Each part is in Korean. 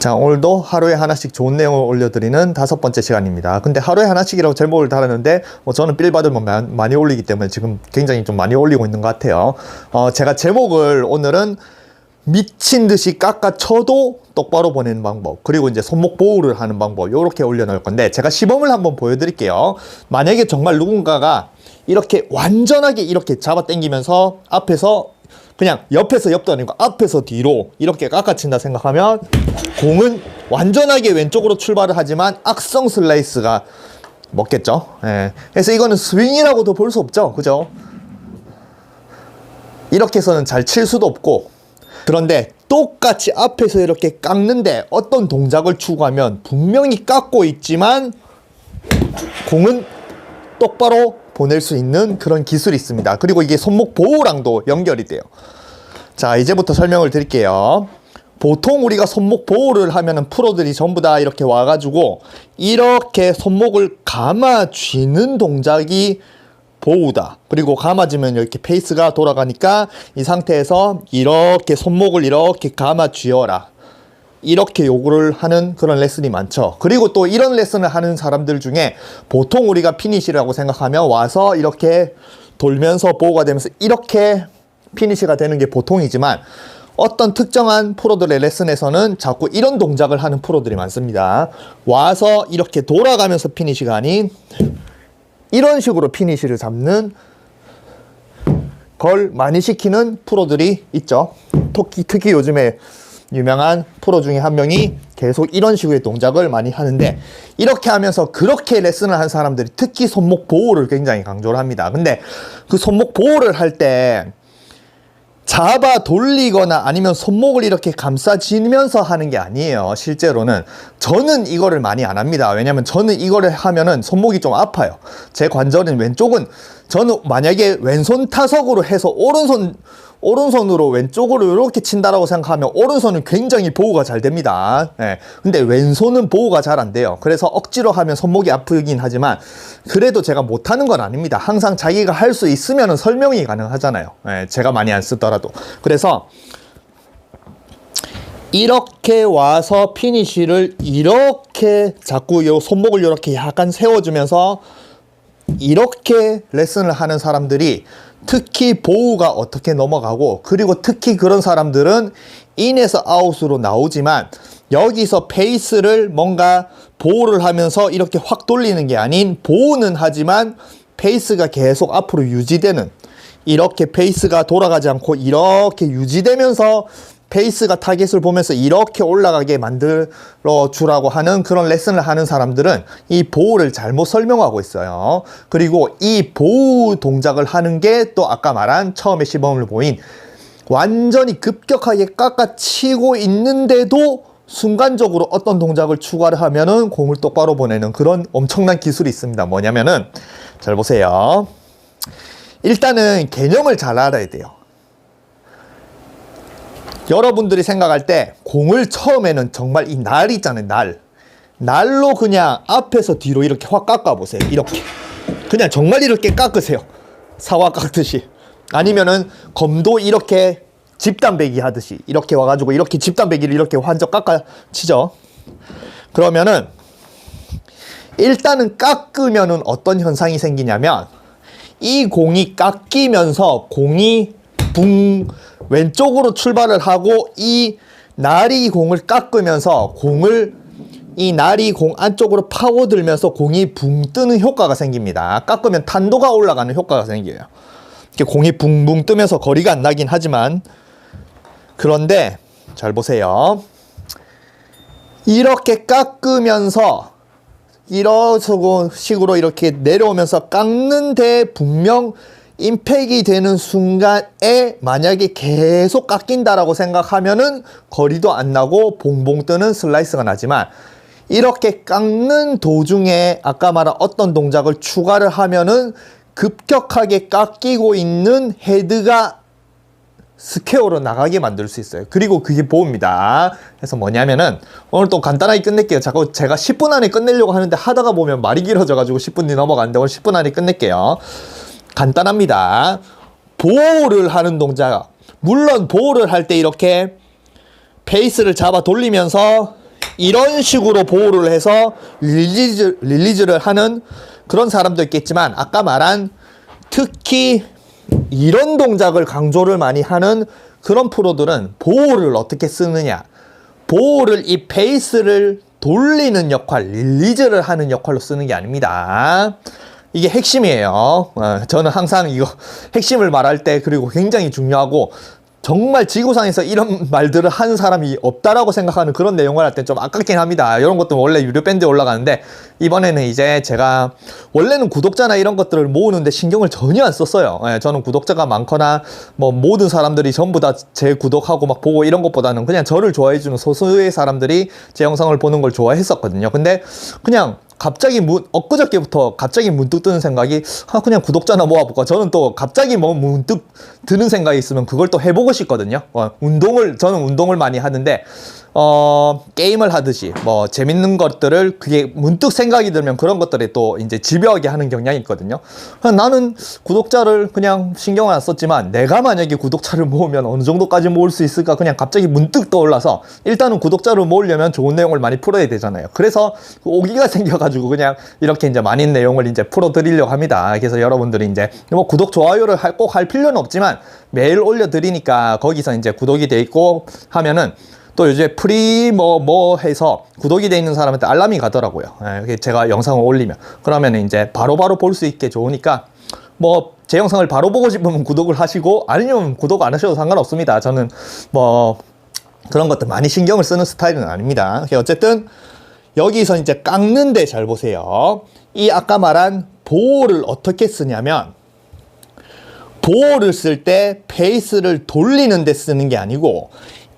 자, 오늘도 하루에 하나씩 좋은 내용을 올려드리는 5번째 시간입니다. 근데 하루에 하나씩이라고 제목을 달았는데 저는 빌 받으면 많이 올리기 때문에 지금 굉장히 좀 많이 올리고 있는 것 같아요. 제가 제목을 오늘은 미친 듯이 깎아쳐도 똑바로 보내는 방법, 그리고 이제 손목 보호를 하는 방법, 요렇게 올려놓을 건데, 제가 시범을 한번 보여드릴게요. 만약에 정말 누군가가 이렇게 완전하게 이렇게 잡아 당기면서 앞에서 그냥 옆에서 옆도 아니고 앞에서 뒤로 이렇게 깎아친다 생각하면 공은 완전하게 왼쪽으로 출발을 하지만 악성 슬라이스가 먹겠죠. 예. 그래서 이거는 스윙이라고도 볼 수 없죠. 그죠? 이렇게 해서는 잘 칠 수도 없고, 그런데 똑같이 앞에서 이렇게 깎는데 어떤 동작을 추구하면 분명히 깎고 있지만 공은 똑바로 보낼 수 있는 그런 기술이 있습니다. 그리고 이게 손목 보호랑도 연결이 돼요. 자, 이제부터 설명을 드릴게요. 보통 우리가 손목 보호를 하면은 프로들이 전부 다 이렇게 와가지고 이렇게 손목을 감아 쥐는 동작이 보호다. 그리고 감아지면 이렇게 페이스가 돌아가니까 이 상태에서 이렇게 손목을 이렇게 감아 쥐어라, 이렇게 요구를 하는 그런 레슨이 많죠. 그리고 또 이런 레슨을 하는 사람들 중에 보통 우리가 피니시라고 생각하면 와서 이렇게 돌면서 보호가 되면서 이렇게 피니시가 되는 게 보통이지만, 어떤 특정한 프로들의 레슨에서는 자꾸 이런 동작을 하는 프로들이 많습니다. 와서 이렇게 돌아가면서 피니시가 아닌 이런 식으로 피니시를 잡는 걸 많이 시키는 프로들이 있죠. 특히 요즘에 유명한 프로 중에 한 명이 계속 이런 식의 동작을 많이 하는데, 이렇게 하면서 그렇게 레슨을 한 사람들이 특히 손목 보호를 굉장히 강조를 합니다. 근데 그 손목 보호를 할 때 잡아 돌리거나 아니면 손목을 이렇게 감싸지면서 하는 게 아니에요. 실제로는 저는 이거를 많이 안 합니다. 왜냐면 저는 이거를 하면은 손목이 좀 아파요. 제 관절은 왼쪽은, 저는 만약에 왼손 타석으로 해서 오른손으로 왼쪽으로 이렇게 친다라고 생각하면 오른손은 굉장히 보호가 잘 됩니다. 예. 근데 왼손은 보호가 잘 안 돼요. 그래서 억지로 하면 손목이 아프긴 하지만 그래도 제가 못하는 건 아닙니다. 항상 자기가 할 수 있으면 설명이 가능하잖아요. 예. 제가 많이 안 쓰더라도. 그래서 이렇게 와서 피니쉬를 이렇게 자꾸 요 손목을 이렇게 약간 세워주면서 이렇게 레슨을 하는 사람들이 특히 보호가 어떻게 넘어가고, 그리고 특히 그런 사람들은 인에서 아웃으로 나오지만 여기서 페이스를 뭔가 보호를 하면서 이렇게 확 돌리는 게 아닌, 보호는 하지만 페이스가 계속 앞으로 유지되는, 이렇게 페이스가 돌아가지 않고 이렇게 유지되면서 페이스가 타겟을 보면서 이렇게 올라가게 만들어 주라고 하는 그런 레슨을 하는 사람들은 이 보호를 잘못 설명하고 있어요. 그리고 이 보호 동작을 하는 게 또 아까 말한 처음에 시범을 보인 완전히 급격하게 깎아치고 있는데도 순간적으로 어떤 동작을 추가를 하면은 공을 똑바로 보내는 그런 엄청난 기술이 있습니다. 뭐냐면은, 잘 보세요. 일단은 개념을 잘 알아야 돼요. 여러분들이 생각할 때 공을 처음에는 정말 이 날 있잖아요. 날로 그냥 앞에서 뒤로 이렇게 확 깎아보세요. 이렇게 그냥 정말 이렇게 깎으세요. 사과 깎듯이. 아니면은 검도 이렇게 집단배기 하듯이 이렇게 와가지고 이렇게 집단배기를 이렇게 완전 깎아치죠. 그러면은 일단은 깎으면은 어떤 현상이 생기냐면, 이 공이 깎이면서 공이 왼쪽으로 출발을 하고 이 날이 공을 깎으면서 이 날이 공 안쪽으로 파고들면서 공이 붕 뜨는 효과가 생깁니다. 깎으면 탄도가 올라가는 효과가 생겨요. 이렇게 공이 붕붕 뜨면서 거리가 안 나긴 하지만, 그런데 잘 보세요. 이렇게 깎으면서 이런 식으로 이렇게 내려오면서 깎는데 분명 임팩이 되는 순간에 만약에 계속 깎인다라고 생각하면은 거리도 안 나고 봉봉 뜨는 슬라이스가 나지만, 이렇게 깎는 도중에 아까 말한 어떤 동작을 추가를 하면은 급격하게 깎이고 있는 헤드가 스퀘어로 나가게 만들 수 있어요. 그리고 그게 보호입니다. 그래서 뭐냐면은, 오늘 또 간단하게 끝낼게요. 자꾸 제가 10분 안에 끝내려고 하는데 하다가 보면 말이 길어져가지고 10분이 넘어가는데 오늘 10분 안에 끝낼게요. 간단합니다. 보호를 하는 동작, 물론 보호를 할 때 이렇게 페이스를 잡아 돌리면서 이런 식으로 보호를 해서 릴리즈를 하는 그런 사람도 있겠지만, 아까 말한 특히 이런 동작을 강조를 많이 하는 그런 프로들은 보호를 어떻게 쓰느냐, 보호를 이 베이스를 돌리는 역할, 릴리즈를 하는 역할로 쓰는 게 아닙니다. 이게 핵심이에요. 저는 항상 이거 핵심을 말할 때, 그리고 굉장히 중요하고, 정말 지구상에서 이런 말들을 하는 사람이 없다라고 생각하는 그런 내용을 할 때 좀 아깝긴 합니다. 이런 것도 원래 유료 밴드에 올라가는데, 이번에는 이제 제가 원래는 구독자나 이런 것들을 모으는데 신경을 전혀 안 썼어요. 저는 구독자가 많거나 뭐 모든 사람들이 전부 다 제 구독하고 막 보고 이런 것보다는 그냥 저를 좋아해주는 소수의 사람들이 제 영상을 보는 걸 좋아했었거든요. 근데 그냥 갑자기 엊그저께부터 갑자기 문득 드는 생각이, 그냥 구독자나 모아볼까. 저는 또 갑자기 뭐 문득 드는 생각이 있으면 그걸 또 해보고 싶거든요. 저는 운동을 많이 하는데, 게임을 하듯이 뭐 재밌는 것들을 그게 문득 생각이 들면 그런 것들이 또 이제 집요하게 하는 경향이 있거든요. 나는 구독자를 그냥 신경을 안 썼지만, 내가 만약에 구독자를 모으면 어느 정도까지 모을 수 있을까 그냥 갑자기 문득 떠올라서, 일단은 구독자를 모으려면 좋은 내용을 많이 풀어야 되잖아요. 그래서 오기가 생겨가지고 그냥 이렇게 이제 많은 내용을 이제 풀어드리려고 합니다. 그래서 여러분들이 이제 뭐 구독, 좋아요를 꼭 할 필요는 없지만 매일 올려드리니까 거기서 이제 구독이 돼 있고 하면은, 또 요즘에 프리 뭐 해서 구독이 돼 있는 사람한테 알람이 가더라고요. 제가 영상을 올리면. 그러면 이제 바로바로 볼 수 있게 좋으니까, 뭐 제 영상을 바로 보고 싶으면 구독을 하시고, 아니면 구독 안 하셔도 상관없습니다. 저는 뭐 그런 것들 많이 신경을 쓰는 스타일은 아닙니다. 어쨌든 여기서 이제 깎는데 잘 보세요. 이 아까 말한 보호를 어떻게 쓰냐면, 보호를 쓸 때 페이스를 돌리는 데 쓰는 게 아니고,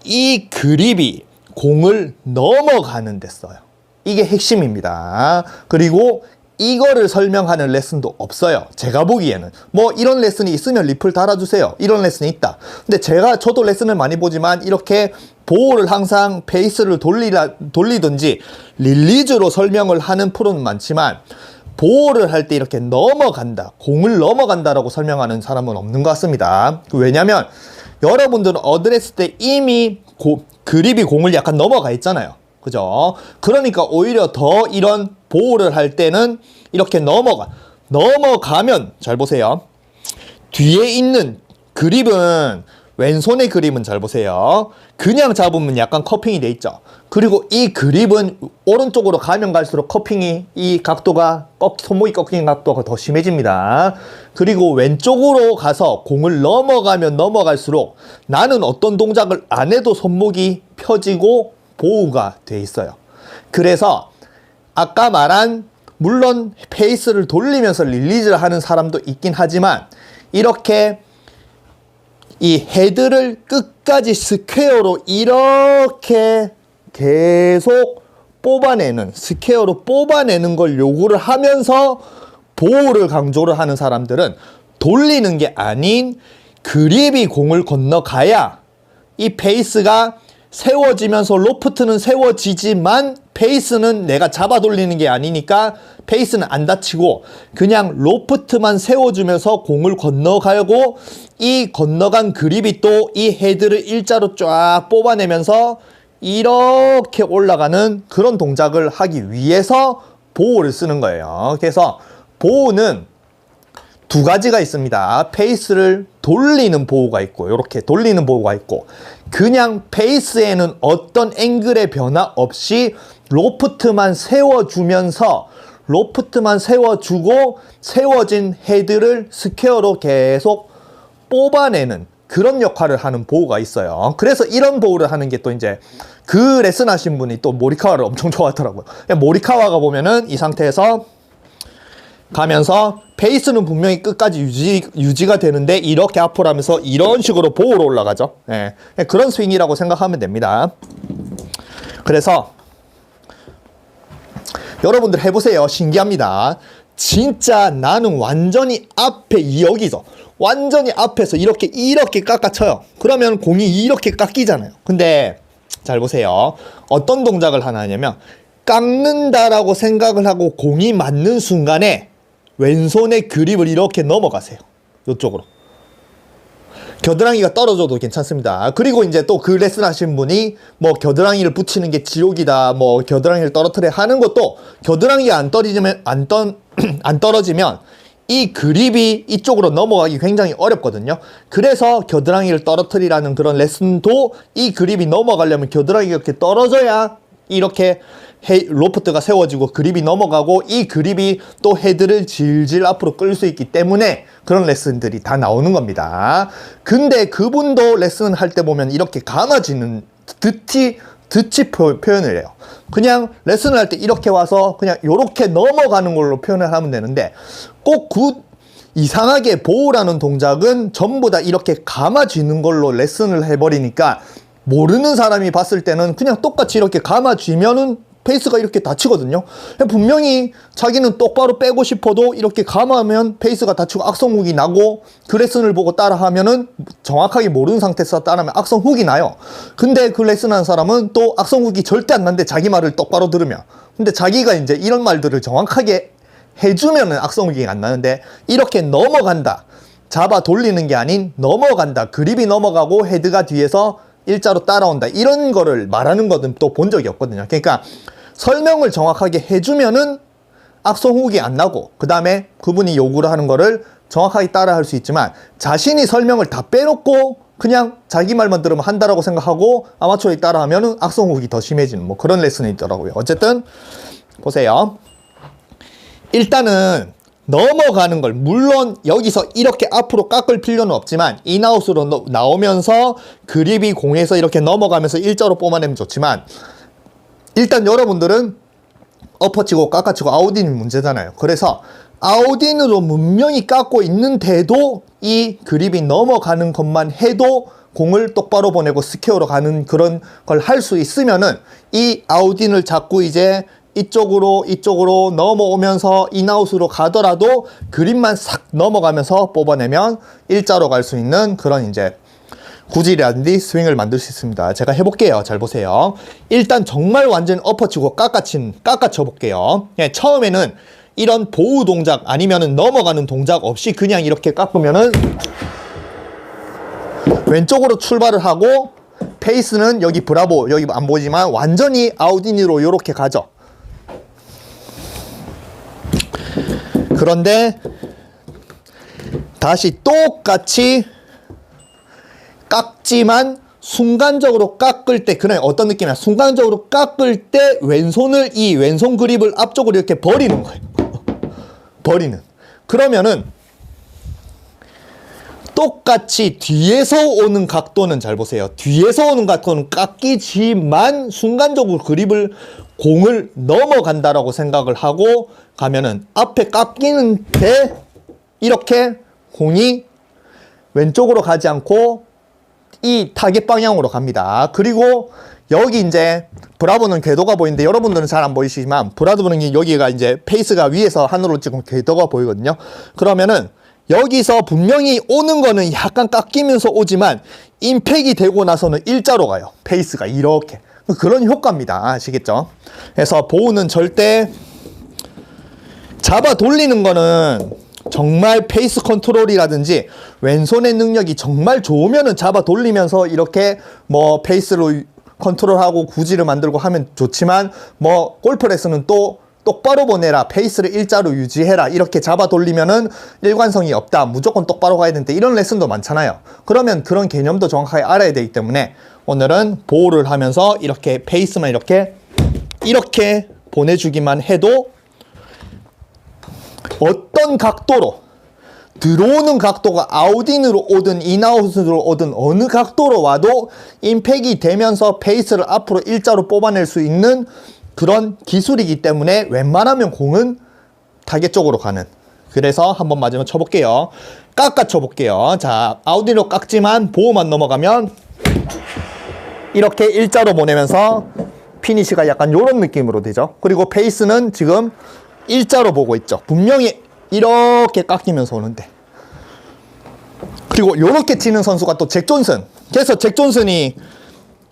이 그립이 공을 넘어가는 데 써요. 이게 핵심입니다. 그리고 이거를 설명하는 레슨도 없어요. 제가 보기에는 뭐 이런 레슨이 있으면 리플 달아주세요. 이런 레슨이 있다. 근데 저도 레슨을 많이 보지만, 이렇게 보호를 항상 페이스를 돌리든지 릴리즈로 설명을 하는 프로는 많지만, 보호를 할 때 이렇게 넘어간다, 공을 넘어간다라고 설명하는 사람은 없는 것 같습니다. 왜냐면 여러분들은 어드레스 때 이미 그립이 공을 약간 넘어가 있잖아요. 그죠? 그러니까 오히려 더 이런 보호를 할 때는 이렇게 넘어가면, 잘 보세요. 뒤에 있는 그립은, 왼손의 그립은 잘 보세요. 그냥 잡으면 약간 커핑이 돼 있죠. 그리고 이 그립은 오른쪽으로 가면 갈수록 커핑이, 이 각도가, 손목이 꺾이는 각도가 더 심해집니다. 그리고 왼쪽으로 가서 공을 넘어가면 넘어갈수록 나는 어떤 동작을 안 해도 손목이 펴지고 보호가 돼 있어요. 그래서 아까 말한, 물론 페이스를 돌리면서 릴리즈를 하는 사람도 있긴 하지만, 이렇게 이 헤드를 끝까지 스퀘어로 이렇게 계속 스퀘어로 뽑아내는 걸 요구를 하면서 보호를 강조를 하는 사람들은, 돌리는 게 아닌 그립이 공을 건너가야 이 페이스가 세워지면서, 로프트는 세워지지만 페이스는 내가 잡아 돌리는 게 아니니까 페이스는 안 다치고 그냥 로프트만 세워주면서 공을 건너가고, 이 건너간 그립이 또 이 헤드를 일자로 쫙 뽑아내면서 이렇게 올라가는 그런 동작을 하기 위해서 보호를 쓰는 거예요. 그래서 보호는 두 가지가 있습니다. 페이스를 돌리는 보호가 있고, 이렇게 돌리는 보호가 있고, 그냥 페이스에는 어떤 앵글의 변화 없이 로프트만 세워주면서, 로프트만 세워주고 세워진 헤드를 스퀘어로 계속 뽑아내는 그런 역할을 하는 보호가 있어요. 그래서 이런 보호를 하는 게 또 이제 그 레슨 하신 분이 또 모리카와를 엄청 좋아하더라고요. 모리카와가 보면은 이 상태에서 가면서 페이스는 분명히 끝까지 유지가 되는데, 이렇게 앞으로 하면서 이런 식으로 보호로 올라가죠. 그런 스윙이라고 생각하면 됩니다. 그래서 여러분들 해보세요. 신기합니다. 진짜 나는 완전히 앞에, 여기서 완전히 앞에서 이렇게 깎아쳐요. 그러면 공이 이렇게 깎이잖아요. 근데 잘 보세요. 어떤 동작을 하나 하냐면, 깎는다라고 생각을 하고 공이 맞는 순간에 왼손의 그립을 이렇게 넘어가세요. 이쪽으로. 겨드랑이가 떨어져도 괜찮습니다. 그리고 이제 또 그 레슨 하신 분이 뭐 겨드랑이를 붙이는 게 지옥이다, 뭐 겨드랑이를 떨어뜨려 하는 것도 겨드랑이가 안 떨어지면 이 그립이 이쪽으로 넘어가기 굉장히 어렵거든요. 그래서 겨드랑이를 떨어뜨리라는 그런 레슨도 이 그립이 넘어가려면 겨드랑이가 이렇게 떨어져야 이렇게 로프트가 세워지고 그립이 넘어가고 이 그립이 또 헤드를 질질 앞으로 끌 수 있기 때문에 그런 레슨들이 다 나오는 겁니다. 근데 그분도 레슨 할 때 보면 이렇게 감아지는 듯이 표현을 해요. 그냥 레슨을 할 때 이렇게 와서 그냥 이렇게 넘어가는 걸로 표현을 하면 되는데 꼭 이상하게 보호라는 동작은 전부 다 이렇게 감아쥐는 걸로 레슨을 해버리니까 모르는 사람이 봤을 때는 그냥 똑같이 이렇게 감아쥐면은 페이스가 이렇게 다치거든요. 분명히 자기는 똑바로 빼고 싶어도 이렇게 감아면 페이스가 다치고 악성훅이 나고 그 레슨을 보고 따라하면은 정확하게 모르는 상태에서 따라하면 악성훅이 나요. 근데 그 레슨하는 사람은 또 악성훅이 절대 안 나는데 자기 말을 똑바로 들으면, 근데 자기가 이제 이런 말들을 정확하게 해주면은 악성훅이 안 나는데 이렇게 넘어간다, 잡아 돌리는 게 아닌 넘어간다, 그립이 넘어가고 헤드가 뒤에서 일자로 따라온다, 이런 거를 말하는 거는 또 본 적이 없거든요. 그러니까 설명을 정확하게 해주면은 악성훅이 안 나고 그 다음에 그분이 요구를 하는 거를 정확하게 따라 할 수 있지만 자신이 설명을 다 빼놓고 그냥 자기 말만 들으면 한다라고 생각하고 아마추어에 따라 하면은 악성훅이 더 심해지는 뭐 그런 레슨이 있더라고요. 어쨌든 보세요. 일단은 넘어가는 걸, 물론 여기서 이렇게 앞으로 깎을 필요는 없지만 인아웃으로 나오면서 그립이 공에서 이렇게 넘어가면서 일자로 뽑아내면 좋지만, 일단 여러분들은 엎어치고 깎아치고 아웃인이 문제잖아요. 그래서 아웃인으로 분명히 깎고 있는데도 이 그립이 넘어가는 것만 해도 공을 똑바로 보내고 스퀘어로 가는 그런 걸 할 수 있으면은 이 아웃인을 자꾸 이제 이쪽으로 넘어오면서 인아웃으로 가더라도 그립만 싹 넘어가면서 뽑아내면 일자로 갈 수 있는 그런 이제 구질이라든지 스윙을 만들 수 있습니다. 제가 해볼게요. 잘 보세요. 일단 정말 완전 엎어치고 깎아쳐 볼게요. 처음에는 이런 보호 동작 아니면은 넘어가는 동작 없이 그냥 이렇게 깎으면은 왼쪽으로 출발을 하고 페이스는 여기 브라보, 여기 안 보이지만 완전히 아웃인으로 이렇게 가죠. 그런데 다시 똑같이 깎지만 순간적으로 깎을 때, 그냥 어떤 느낌이야? 순간적으로 깎을 때 왼손을, 이 왼손 그립을 앞쪽으로 이렇게 버리는 거예요. 버리는. 그러면은 똑같이 뒤에서 오는 각도는, 잘 보세요. 뒤에서 오는 각도는 깎이지만 순간적으로 그립을, 공을 넘어간다라고 생각을 하고 가면은 앞에 깎이는데 이렇게 공이 왼쪽으로 가지 않고 이 타겟 방향으로 갑니다. 그리고 여기 이제 브라보는 궤도가 보이는데 여러분들은 잘 안 보이시지만 브라보는 여기가 이제 페이스가 위에서 하늘로 찍으면 궤도가 보이거든요. 그러면은 여기서 분명히 오는 거는 약간 깎이면서 오지만 임팩이 되고 나서는 일자로 가요. 페이스가 이렇게. 그런 효과입니다. 아시겠죠? 그래서 보호는 절대 잡아 돌리는 거는 정말 페이스 컨트롤이라든지 왼손의 능력이 정말 좋으면은 잡아 돌리면서 이렇게 뭐 페이스로 컨트롤하고 구질을 만들고 하면 좋지만, 뭐 골프 레슨은 또 똑바로 보내라, 페이스를 일자로 유지해라, 이렇게 잡아 돌리면은 일관성이 없다, 무조건 똑바로 가야 되는데, 이런 레슨도 많잖아요. 그러면 그런 개념도 정확하게 알아야 되기 때문에 오늘은 보호를 하면서 이렇게 페이스만 이렇게 보내주기만 해도 어떤 각도로, 들어오는 각도가 아웃인으로 오든 인아웃으로 오든 어느 각도로 와도 임팩이 되면서 페이스를 앞으로 일자로 뽑아낼 수 있는 그런 기술이기 때문에 웬만하면 공은 타겟 쪽으로 가는. 그래서 한번 맞으면 쳐볼게요. 깎아 쳐볼게요. 자, 아웃인으로 깎지만 보호만 넘어가면 이렇게 일자로 보내면서 피니시가 약간 요런 느낌으로 되죠. 그리고 페이스는 지금 일자로 보고 있죠. 분명히 이렇게 깎이면서 오는데. 그리고 요렇게 치는 선수가 또 잭 존슨. 그래서 잭 존슨이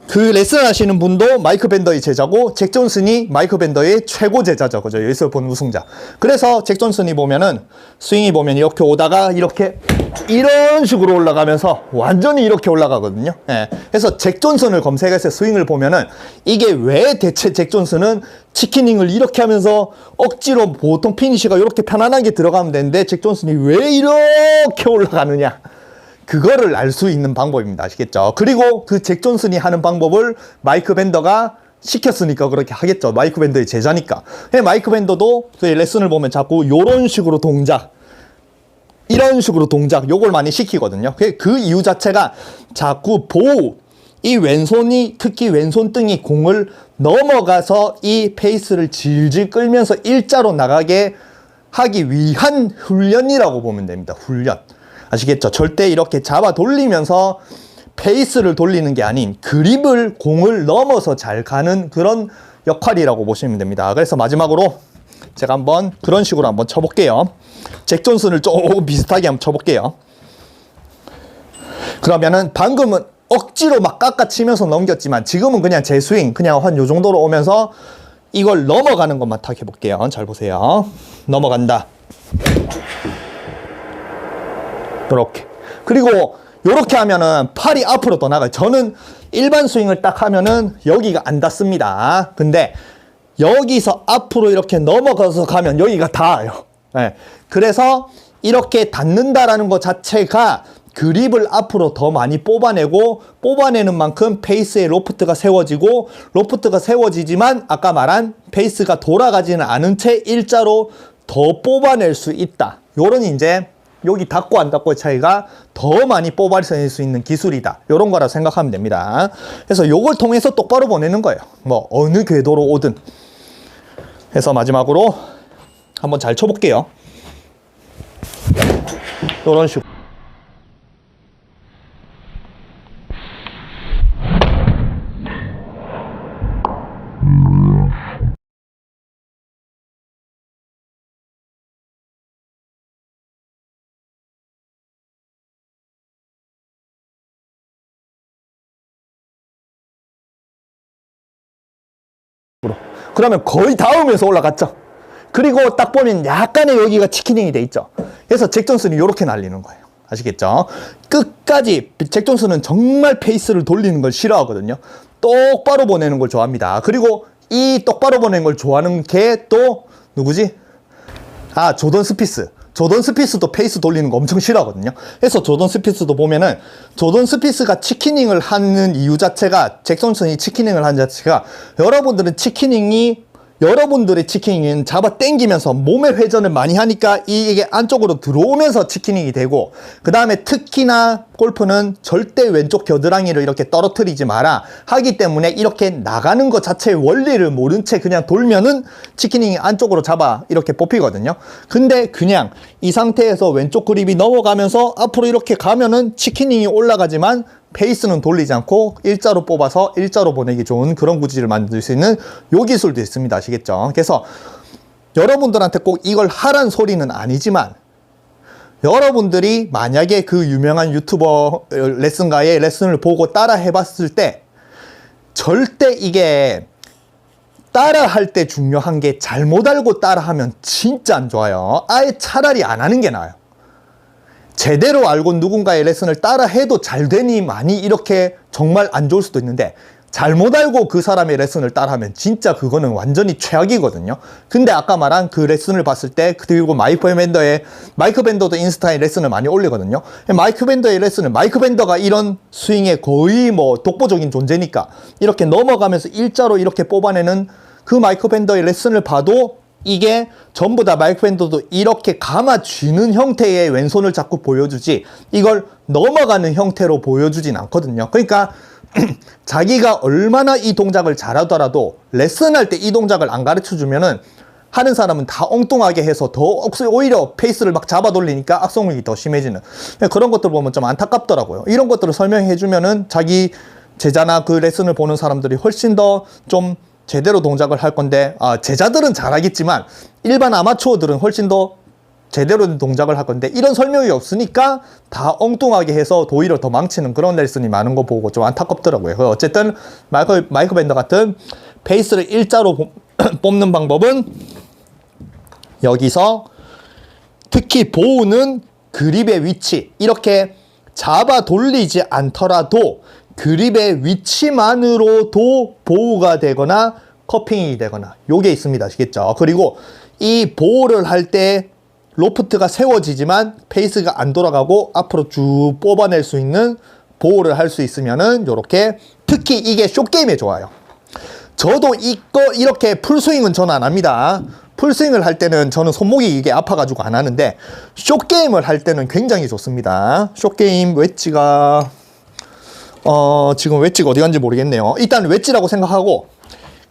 그 레슨 하시는 분도 마이크 밴더의 제자고, 잭 존슨이 마이크 밴더의 최고 제자죠. 그죠? 여기서 본 우승자. 그래서 잭 존슨이 보면은 스윙이 보면 이렇게 오다가 이렇게 이런 식으로 올라가면서 완전히 이렇게 올라가거든요. 예. 그래서 잭 존슨을 검색해서 스윙을 보면은 이게 왜 대체 잭 존슨은 치킨윙을 이렇게 하면서 억지로 보통 피니시가 이렇게 편안하게 들어가면 되는데 잭 존슨이 왜 이렇게 올라가느냐. 그거를 알 수 있는 방법입니다. 아시겠죠? 그리고 그 잭 존슨이 하는 방법을 마이크 밴더가 시켰으니까 그렇게 하겠죠. 마이크 밴더의 제자니까. 마이크 밴더도 그 레슨을 보면 자꾸 이런 식으로 동작, 이런 식으로 동작 요걸 많이 시키거든요. 그 이유 자체가 자꾸 보호, 이 왼손이, 특히 왼손등이 공을 넘어가서 이 페이스를 질질 끌면서 일자로 나가게 하기 위한 훈련이라고 보면 됩니다. 훈련. 아시겠죠? 절대 이렇게 잡아 돌리면서 페이스를 돌리는 게 아닌 그립을 공을 넘어서 잘 가는 그런 역할이라고 보시면 됩니다. 그래서 마지막으로 제가 한번 그런 식으로 한번 쳐볼게요. 잭 존슨을 조금 비슷하게 한번 쳐볼게요. 그러면은 방금은 억지로 막 깎아치면서 넘겼지만 지금은 그냥 제 스윙 그냥 한 요 정도로 오면서 이걸 넘어가는 것만 딱 해볼게요. 잘 보세요. 넘어간다. 이렇게. 그리고 이렇게 하면은 팔이 앞으로 더 나가요. 저는 일반 스윙을 딱 하면은 여기가 안 닿습니다. 근데 여기서 앞으로 이렇게 넘어가서 가면 여기가 닿아요. 네. 그래서 이렇게 닿는다라는 것 자체가 그립을 앞으로 더 많이 뽑아내고 뽑아내는 만큼 페이스의 로프트가 세워지고 로프트가 세워지지만 아까 말한 페이스가 돌아가지는 않은 채 일자로 더 뽑아낼 수 있다. 요런 이제 여기 닿고 안 닿고의 차이가 더 많이 뽑아낼 수 있는 기술이다. 이런 거라 생각하면 됩니다. 그래서 요걸 통해서 똑바로 보내는 거예요. 뭐 어느 궤도로 오든. 해서 마지막으로 한번 잘 쳐볼게요. 이런 식으로. 그러면 거의 닿으면서 올라갔죠. 그리고 딱 보면 약간의 여기가 치킨닝이 돼 있죠. 그래서 잭 존슨이 이렇게 날리는 거예요. 아시겠죠? 끝까지 잭 존슨은 정말 페이스를 돌리는 걸 싫어하거든요. 똑바로 보내는 걸 좋아합니다. 그리고 이 똑바로 보내는 걸 좋아하는 게 또 누구지? 아, 조던 스피스. 조던 스피스도 페이스 돌리는 거 엄청 싫어하거든요. 그래서 조던 스피스도 보면은 조던 스피스가 치키닝을 하는 이유 자체가 잭 존슨이 치키닝을 하는 자체가 여러분들의 치키닝은 잡아 당기면서 몸의 회전을 많이 하니까 이게 안쪽으로 들어오면서 치키닝이 되고 그 다음에 특히나 골프는 절대 왼쪽 겨드랑이를 이렇게 떨어뜨리지 마라 하기 때문에 이렇게 나가는 것 자체의 원리를 모른 채 그냥 돌면은 치키닝이 안쪽으로 잡아 이렇게 뽑히거든요. 근데 그냥 이 상태에서 왼쪽 그립이 넘어가면서 앞으로 이렇게 가면은 치키닝이 올라가지만 페이스는 돌리지 않고 일자로 뽑아서 일자로 보내기 좋은 그런 구질을 만들 수 있는 요 기술도 있습니다. 아시겠죠? 그래서 여러분들한테 꼭 이걸 하란 소리는 아니지만 여러분들이 만약에 그 유명한 유튜버 레슨가의 레슨을 보고 따라 해봤을 때 절대 이게 따라 할 때 중요한 게 잘못 알고 따라 하면 진짜 안 좋아요. 아예 차라리 안 하는 게 나아요. 제대로 알고 누군가의 레슨을 따라 해도 잘 되니 많이 이렇게 정말 안 좋을 수도 있는데 잘못 알고 그 사람의 레슨을 따라하면 진짜 그거는 완전히 최악이거든요. 근데 아까 말한 그 레슨을 봤을 때 그리고 마이크 밴더도 인스타에 레슨을 많이 올리거든요. 마이크 밴더의 레슨을 마이크 밴더가 이런 스윙의 거의 뭐 독보적인 존재니까 이렇게 넘어가면서 일자로 이렇게 뽑아내는 그 마이크 밴더의 레슨을 봐도 이게 전부 다 마이크 밴더도 이렇게 감아 쥐는 형태의 왼손을 자꾸 보여주지 이걸 넘어가는 형태로 보여주진 않거든요. 그러니까 자기가 얼마나 이 동작을 잘하더라도 레슨할 때 이 동작을 안 가르쳐 주면은 하는 사람은 다 엉뚱하게 해서 더 오히려 페이스를 막 잡아 돌리니까 악성력이 더 심해지는 그런 것들 보면 좀 안타깝더라고요. 이런 것들을 설명해 주면은 자기 제자나 그 레슨을 보는 사람들이 훨씬 더 좀 제대로 동작을 할 건데 제자들은 잘하겠지만 일반 아마추어들은 훨씬 더 제대로 된 동작을 할 건데 이런 설명이 없으니까 다 엉뚱하게 해서 오히려 더 망치는 그런 레슨이 많은 거 보고 좀 안타깝더라고요. 어쨌든 마이크 밴더 같은 페이스를 일자로 뽑는 방법은 여기서 특히 보우는 그립의 위치 이렇게 잡아 돌리지 않더라도 그립의 위치만으로도 보호가 되거나 커핑이 되거나 요게 있습니다. 아시겠죠? 그리고 이 보호를 할 때 로프트가 세워지지만 페이스가 안 돌아가고 앞으로 쭉 뽑아낼 수 있는 보호를 할 수 있으면은 요렇게 특히 이게 숏게임에 좋아요. 저도 이렇게 풀스윙은 저는 안 합니다. 풀스윙을 할 때는 저는 손목이 이게 아파가지고 안 하는데 숏게임을 할 때는 굉장히 좋습니다. 숏게임 웨지가 지금 웨지가 어디 간지 모르겠네요. 일단 웨지라고 생각하고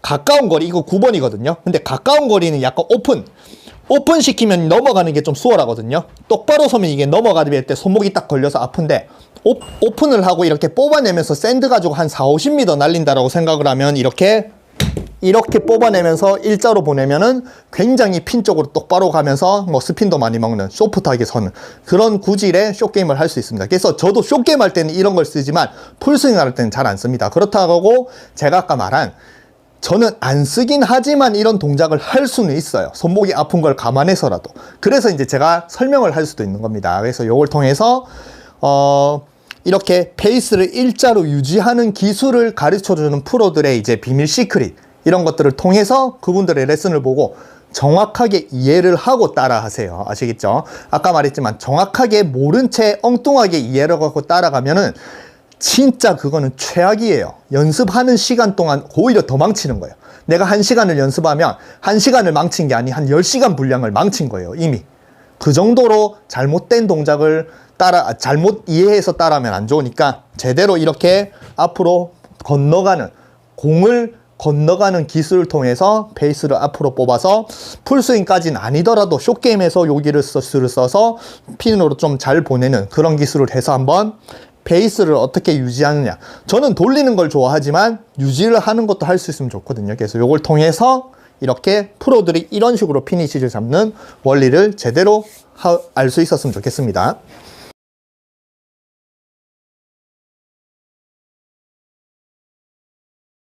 가까운 거리 이거 9번이거든요. 근데 가까운 거리는 약간 오픈 시키면 넘어가는 게 좀 수월하거든요. 똑바로 서면 이게 넘어가게 때 손목이 딱 걸려서 아픈데 오픈을 하고 이렇게 뽑아내면서 샌드 가지고 한 4, 50m 날린다라고 생각을 하면 이렇게 뽑아내면서 일자로 보내면은 굉장히 핀 쪽으로 똑바로 가면서 뭐 스핀도 많이 먹는 소프트하게 서는 그런 구질의 숏게임을 할 수 있습니다. 그래서 저도 숏게임 할 때는 이런 걸 쓰지만 풀스윙 할 때는 잘 안 씁니다. 그렇다고 제가 아까 말한 저는 안 쓰긴 하지만 이런 동작을 할 수는 있어요. 손목이 아픈 걸 감안해서라도. 그래서 이제 제가 설명을 할 수도 있는 겁니다. 그래서 이걸 통해서 이렇게 페이스를 일자로 유지하는 기술을 가르쳐주는 프로들의 이제 비밀 시크릿 이런 것들을 통해서 그분들의 레슨을 보고 정확하게 이해를 하고 따라 하세요. 아시겠죠? 아까 말했지만 정확하게 모른 채 엉뚱하게 이해를 하고 따라가면은 진짜 그거는 최악이에요. 연습하는 시간 동안 오히려 더 망치는 거예요. 내가 1시간을 연습하면 1시간을 망친 게 아닌 한 10시간 분량을 망친 거예요. 이미. 그 정도로 잘못된 동작을 잘못 이해해서 따라하면 안 좋으니까 제대로 이렇게 앞으로 공을 건너가는 기술을 통해서 페이스를 앞으로 뽑아서 풀스윙까지는 아니더라도 숏게임에서 여기를 써서 핀으로 좀 잘 보내는 그런 기술을 해서 한번 베이스를 어떻게 유지하느냐. 저는 돌리는 걸 좋아하지만 유지를 하는 것도 할 수 있으면 좋거든요. 그래서 이걸 통해서 이렇게 프로들이 이런 식으로 피니시를 잡는 원리를 제대로 알 수 있었으면 좋겠습니다.